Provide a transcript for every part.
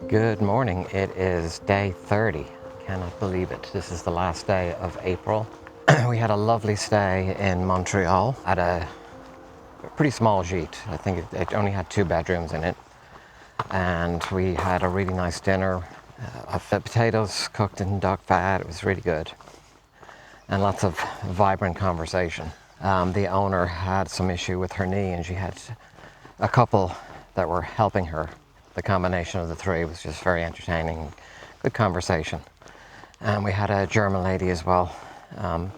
Good morning. It is day 30. Cannot believe it. This is the last day of April. We had a lovely stay in Montreal at a pretty small gîte. I think it only had 2 bedrooms in it. And we had a really nice dinner of potatoes cooked in duck fat. It was really good. And lots of vibrant conversation. The owner had some issue with her knee, and she had a couple that were helping her. The combination of the 3 was just very entertaining, good conversation. And we had a German lady as well,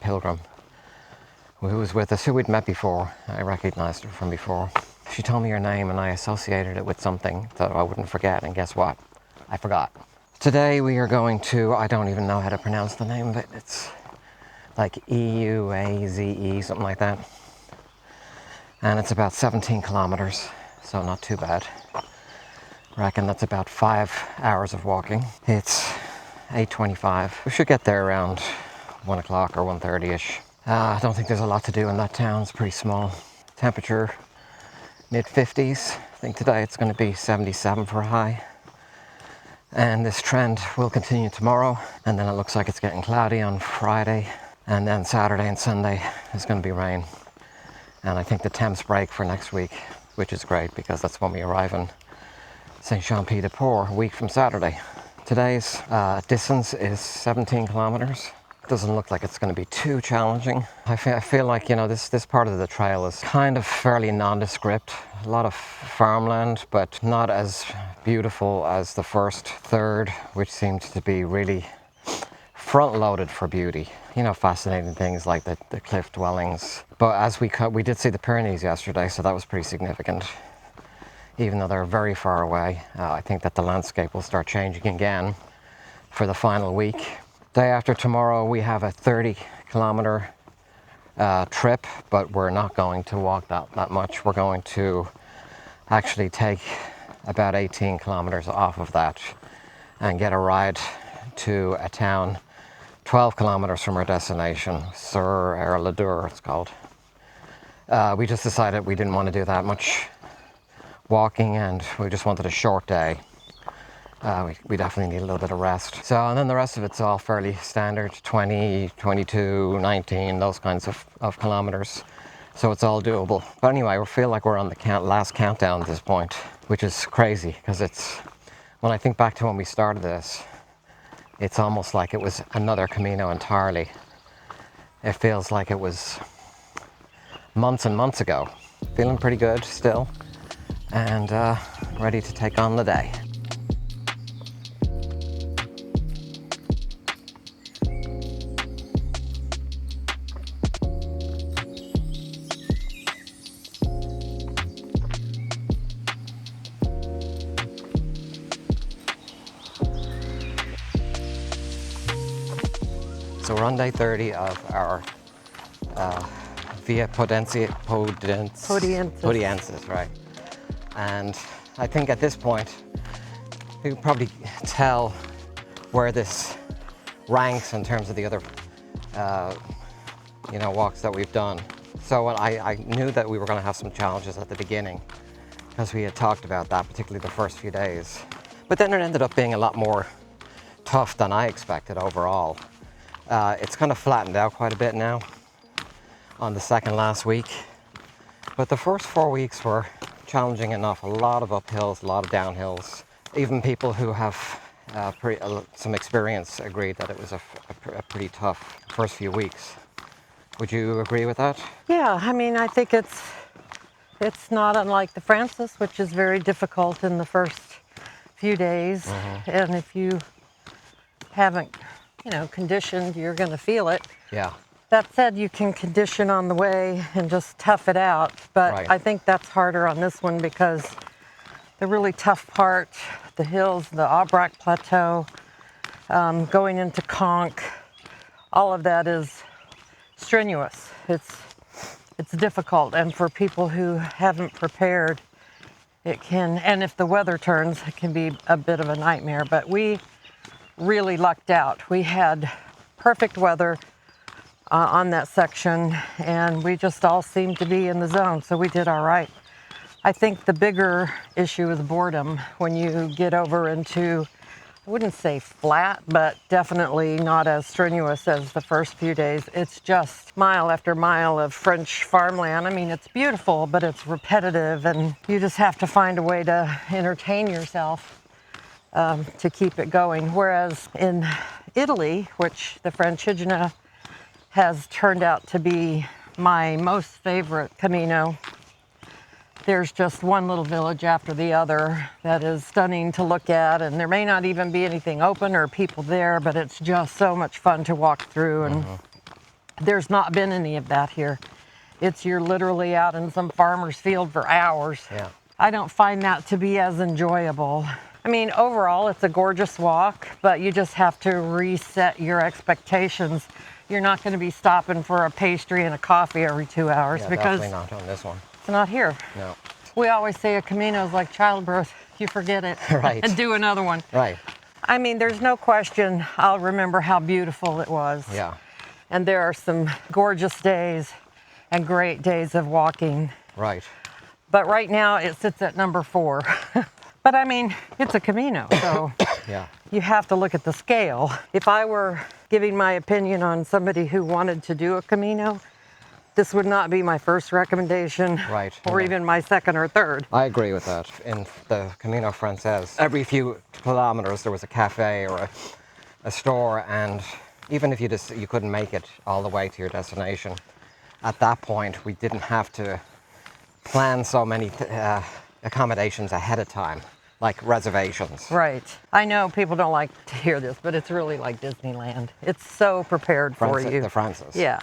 Pilgrim, who was with us, who we'd met before. I recognized her from before. She told me her name and I associated it with something that I wouldn't forget, and guess what? I forgot. Today we are going to, I don't even know how to pronounce the name of it. It's like Euaze, something like that. And it's about 17 kilometers, so not too bad. I reckon that's about 5 hours of walking. It's 8:25. We should get there around 1 o'clock or 1:30ish. I don't think there's a lot to do in that town. It's pretty small. Temperature mid-50s. I think today it's going to be 77 for a high. And this trend will continue tomorrow. And then it looks like it's getting cloudy on Friday. And then Saturday and Sunday is going to be rain. And I think the temps break for next week, which is great because that's when we arrive in Saint-Jacques, a week from Saturday. Today's distance is 17 kilometers. Doesn't look like it's going to be too challenging. I feel like, you know, this part of the trail is kind of fairly nondescript. A lot of farmland, but not as beautiful as the first third, which seemed to be really front-loaded for beauty. You know, fascinating things like the cliff dwellings. But as we did see the Pyrenees yesterday, so that was pretty significant. Even though they're very far away, I think that the landscape will start changing again for the final week. Day after tomorrow, we have a 30-kilometer trip, but we're not going to walk that much. We're going to actually take about 18 kilometers off of that and get a ride to a town 12 kilometers from our destination, Aire it's called. We just decided we didn't want to do that much walking, and we just wanted a short day. We definitely need a little bit of rest. So, and then the rest of it's all fairly standard, 20, 22, 19, those kinds of kilometers. So it's all doable. But anyway, we feel like we're on the last countdown at this point, which is crazy because when I think back to when we started this, it's almost like it was another Camino entirely. It feels like it was months and months ago. Feeling pretty good still. And ready to take on the day. So we're on day 30 of our Via Podiensis, right? And I think at this point, you can probably tell where this ranks in terms of the other, walks that we've done. So I knew that we were going to have some challenges at the beginning because we had talked about that, particularly the first few days. But then it ended up being a lot more tough than I expected overall. It's kind of flattened out quite a bit now on the second last week. But the first 4 weeks were challenging enough. A lot of uphills, a lot of downhills. Even people who have some experience agreed that it was a pretty tough first few weeks. Would you agree with that? Yeah, I mean, I think it's not unlike the Francis, which is very difficult in the first few days. Mm-hmm. And if you haven't, conditioned, you're going to feel it. Yeah. That said, you can condition on the way and just tough it out. But right. I think that's harder on this one because the really tough part, the hills, the Aubrac Plateau, going into Conques, all of that is strenuous. It's difficult, and for people who haven't prepared, it can, and if the weather turns, it can be a bit of a nightmare. But we really lucked out. We had perfect weather on that section, and we just all seemed to be in the zone, so we did all right. I think the bigger issue is boredom when you get over into, I wouldn't say flat, but definitely not as strenuous as the first few days. It's just mile after mile of French farmland. I mean, it's beautiful, but it's repetitive, and you just have to find a way to entertain yourself to keep it going. Whereas in Italy, which the Francigenia has turned out to be my most favorite Camino, there's just one little village after the other that is stunning to look at, and there may not even be anything open or people there, but it's just so much fun to walk through, and there's not been any of that here. You're literally out in some farmer's field for hours. Yeah. I don't find that to be as enjoyable. I mean, overall, it's a gorgeous walk, but you just have to reset your expectations. You're not going to be stopping for a pastry and a coffee every 2 hours, Yeah, because definitely not on this one. it's not here. No. We always say a Camino is like childbirth. You forget it Right. and do another one. Right. I mean, there's no question I'll remember how beautiful it was. Yeah. And there are some gorgeous days and great days of walking. Right. But right now it sits at number 4. But I mean, it's a Camino, so Yeah. you have to look at the scale. If I were giving my opinion on somebody who wanted to do a Camino, this would not be my first recommendation, Right. or even my second or third. I agree with that. In the Camino Frances, every few kilometers there was a cafe or a store, and even if you couldn't make it all the way to your destination, at that point we didn't have to plan so many accommodations ahead of time, like reservations. Right. I know people don't like to hear this, but it's really like Disneyland. It's so prepared for you. The Frances. Yeah.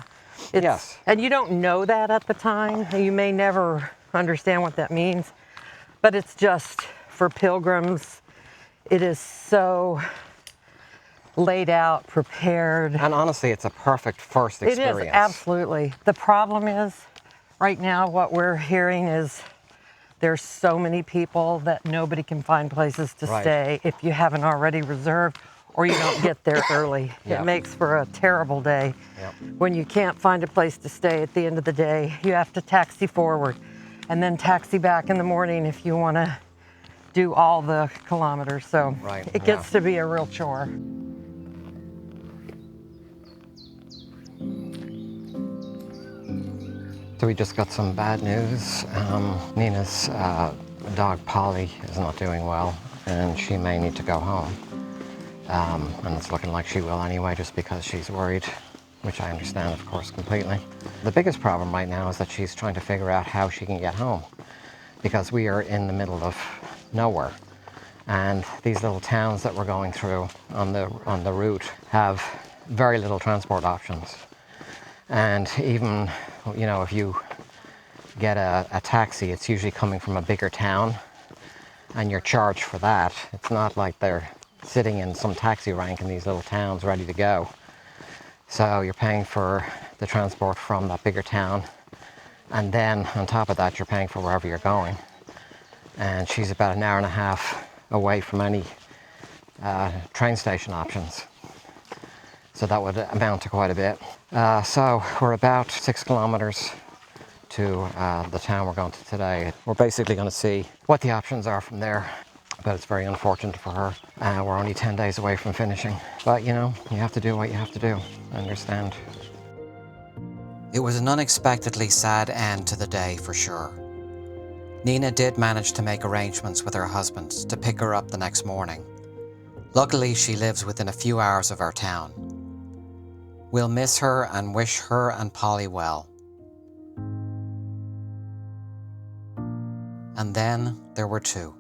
Yes. And you don't know that at the time. You may never understand what that means, but it's just for pilgrims. It is so laid out, prepared. And honestly, it's a perfect first experience. It is, absolutely. The problem is, right now, what we're hearing is there's so many people that nobody can find places to Right. stay if you haven't already reserved, or you don't get there early. Yeah. It makes for a terrible day. Yep. When you can't find a place to stay at the end of the day, you have to taxi forward and then taxi back in the morning if you want to do all the kilometers. So Right, it gets to be a real chore. So we just got some bad news. Nina's dog Polly is not doing well, and she may need to go home. And it's looking like she will anyway, just because she's worried, which I understand, of course, completely. The biggest problem right now is that she's trying to figure out how she can get home, because we are in the middle of nowhere. And these little towns that we're going through on the route have very little transport options. And even, you know, if you get a taxi, it's usually coming from a bigger town, and you're charged for that. It's not like they're sitting in some taxi rank in these little towns ready to go. So you're paying for the transport from that bigger town, and then on top of that you're paying for wherever you're going. And she's about an hour and a half away from any train station options. So that would amount to quite a bit. So we're about 6 kilometers to the town we're going to today. We're basically going to see what the options are from there, but it's very unfortunate for her. We're only 10 days away from finishing. But you know, you have to do what you have to do. I understand. It was an unexpectedly sad end to the day for sure. Nina did manage to make arrangements with her husband to pick her up the next morning. Luckily, she lives within a few hours of our town. We'll miss her and wish her and Polly well. And then there were 2.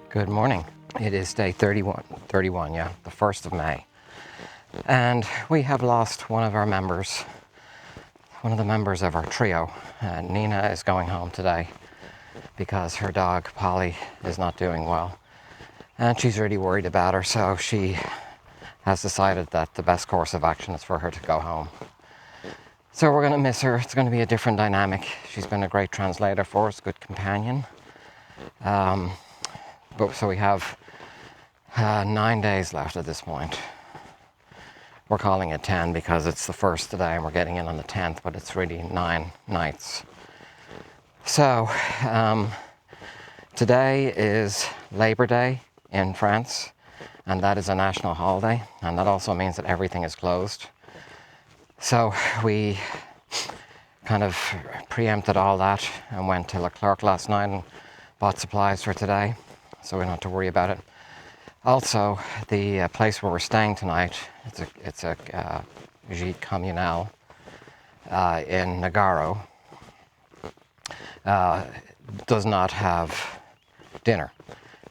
Good morning. It is day 31, yeah, the 1st of May. And we have lost one of our members, one of the members of our trio. Nina is going home today because her dog, Polly, is not doing well. and she's really worried about her, so she has decided that the best course of action is for her to go home. So we're going to miss her. It's going to be a different dynamic. She's been a great translator for us, good companion. So we have 9 days left at this point. We're calling it 10 because it's the first today and we're getting in on the 10th, but it's really 9 nights. So today is Labor Day in France, and that is a national holiday, and that also means that everything is closed. So we kind of preempted all that and went to Leclerc last night and bought supplies for today, so we don't have to worry about it. Also, the place where we're staying tonight, it's a gîte communal in Nogaro, does not have dinner,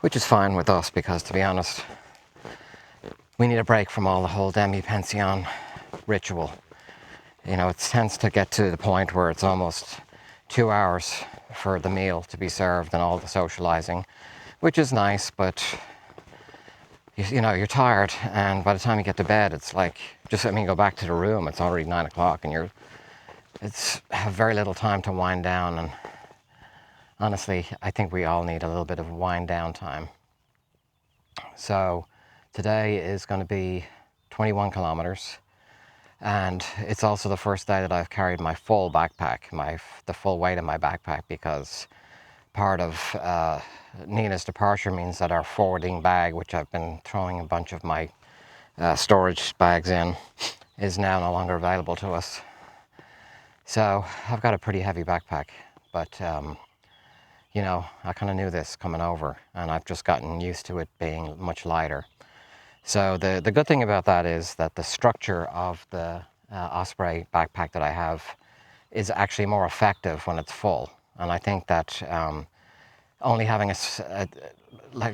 which is fine with us because, to be honest, we need a break from all the whole demi-pension ritual. You know, it tends to get to the point where it's almost 2 hours for the meal to be served and all the socializing, which is nice, but you know, you're tired, and by the time you get to bed, it's like, go back to the room, it's already 9 o'clock, and it's have very little time to wind down, and honestly, I think we all need a little bit of wind down time. So today is going to be 21 kilometers. And it's also the first day that I've carried my full backpack, the full weight of my backpack, because part of Nina's departure means that our forwarding bag, which I've been throwing a bunch of my storage bags in, is now no longer available to us. So I've got a pretty heavy backpack, but you know, I kind of knew this coming over, and I've just gotten used to it being much lighter. So the good thing about that is that the structure of the Osprey backpack that I have is actually more effective when it's full. And I think that only having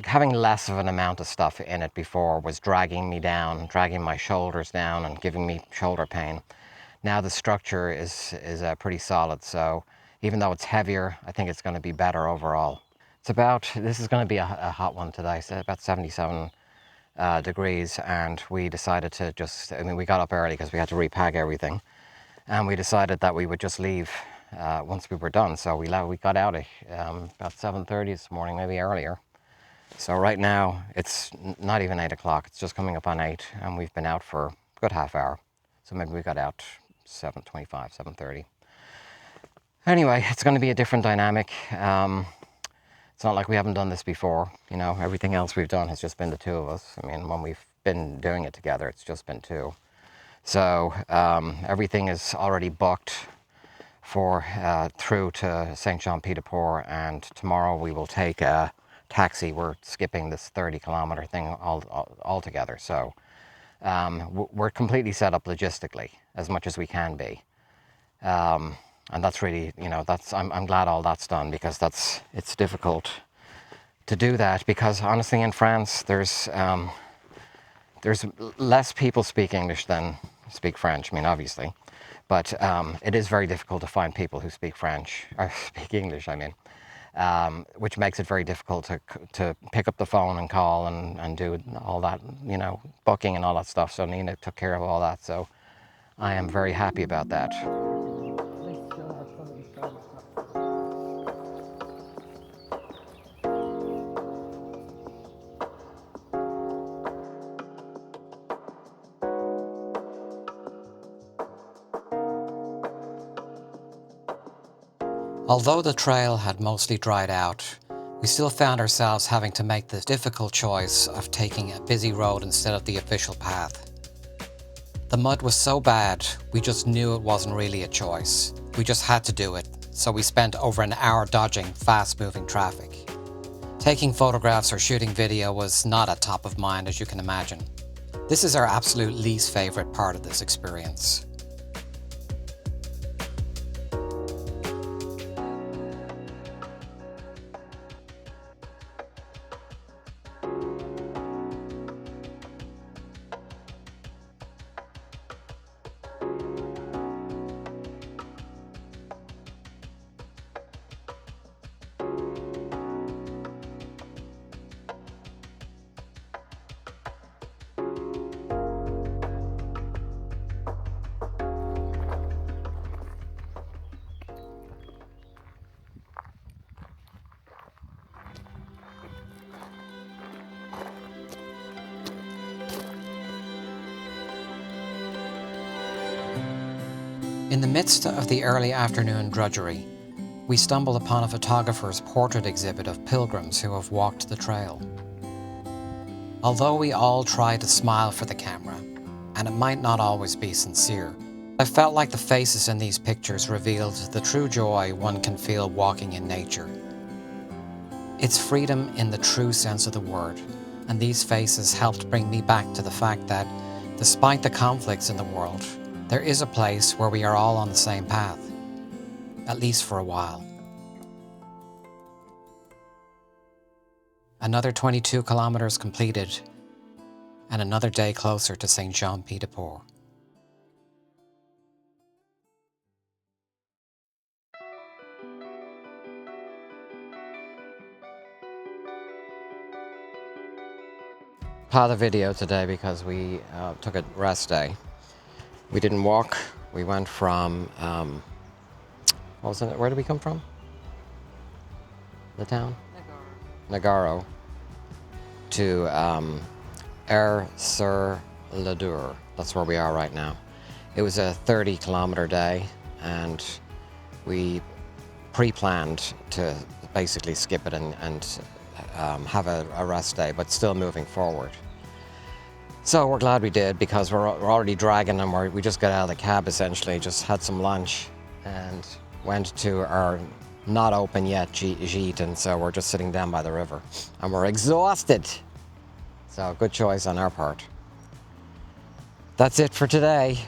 having less of an amount of stuff in it before was dragging me down, dragging my shoulders down and giving me shoulder pain. Now the structure is pretty solid. So even though it's heavier, I think it's going to be better overall. This is going to be a hot one today, so about 77 degrees, and we decided to we got up early because we had to repack everything, and we decided that we would just leave once we were done. So we got out at about 7:30 this morning, maybe earlier. So right now it's not even 8 o'clock, it's just coming up on 8, and we've been out for a good half hour. So maybe we got out 7:25, 7:30. Anyway, it's going to be a different dynamic. It's not like we haven't done this before. You know, everything else we've done has just been the two of us. I mean, when we've been doing it together, it's just been two. So everything is already booked for through to Saint-Jean-Pied-de-Port, and tomorrow we will take a taxi. We're skipping this 30-kilometer thing altogether. So we're completely set up logistically as much as we can be. And that's really, you know, I'm glad all that's done, because it's difficult to do that, because honestly in France there's less people speak English than speak French. I mean, obviously, but it is very difficult to find people who speak French, or speak English, I mean, which makes it very difficult to pick up the phone and call and do all that, you know, booking and all that stuff. So Nina took care of all that, so I am very happy about that. Although the trail had mostly dried out, we still found ourselves having to make the difficult choice of taking a busy road instead of the official path. The mud was so bad, we just knew it wasn't really a choice. We just had to do it, so we spent over an hour dodging fast-moving traffic. Taking photographs or shooting video was not at top of mind, as you can imagine. This is our absolute least favourite part of this experience. In the midst of the early afternoon drudgery, we stumble upon a photographer's portrait exhibit of pilgrims who have walked the trail. Although we all try to smile for the camera, and it might not always be sincere, I felt like the faces in these pictures revealed the true joy one can feel walking in nature. It's freedom in the true sense of the word, and these faces helped bring me back to the fact that, despite the conflicts in the world, there is a place where we are all on the same path, at least for a while. Another 22 kilometers completed, and another day closer to Saint-Jean-Pied-de-Port. Part of the video today because we took a rest day. We didn't walk. We went from, what was it? Where did we come from? The town? Nagaro. To Aire sur le Dour. That's where we are right now. It was a 30-kilometer day, and we pre-planned to basically skip it and have a rest day, but still moving forward. So we're glad we did, because we're already dragging, and we just got out of the cab essentially, just had some lunch and went to our not open yet gîte, and so we're just sitting down by the river and we're exhausted. So good choice on our part. That's it for today.